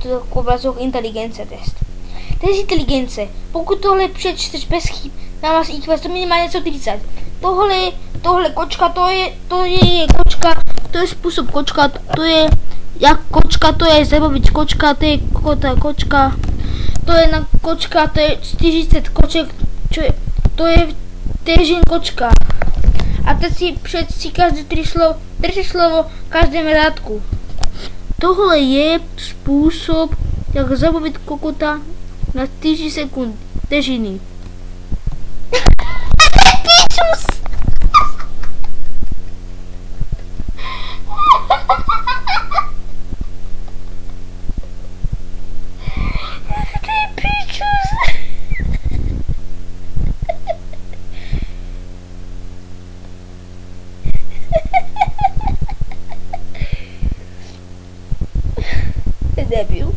to obrazok inteligence test. Test inteligence. Pokud tohle přečteš bez chyb, na vás IQ to minimálně 130. Tohle kočka, to je kočka, to je způsob kočka, to je jak kočka, to je zabavič kočka, to je kočka, to je na kočka, to je 40 koček, to je vteřin kočka. A teď si přečti každé tři slovo v každém řádku. Tohle je způsob, jak zabavit kokota na 4 sekund vteřiny. Pičus! Debil.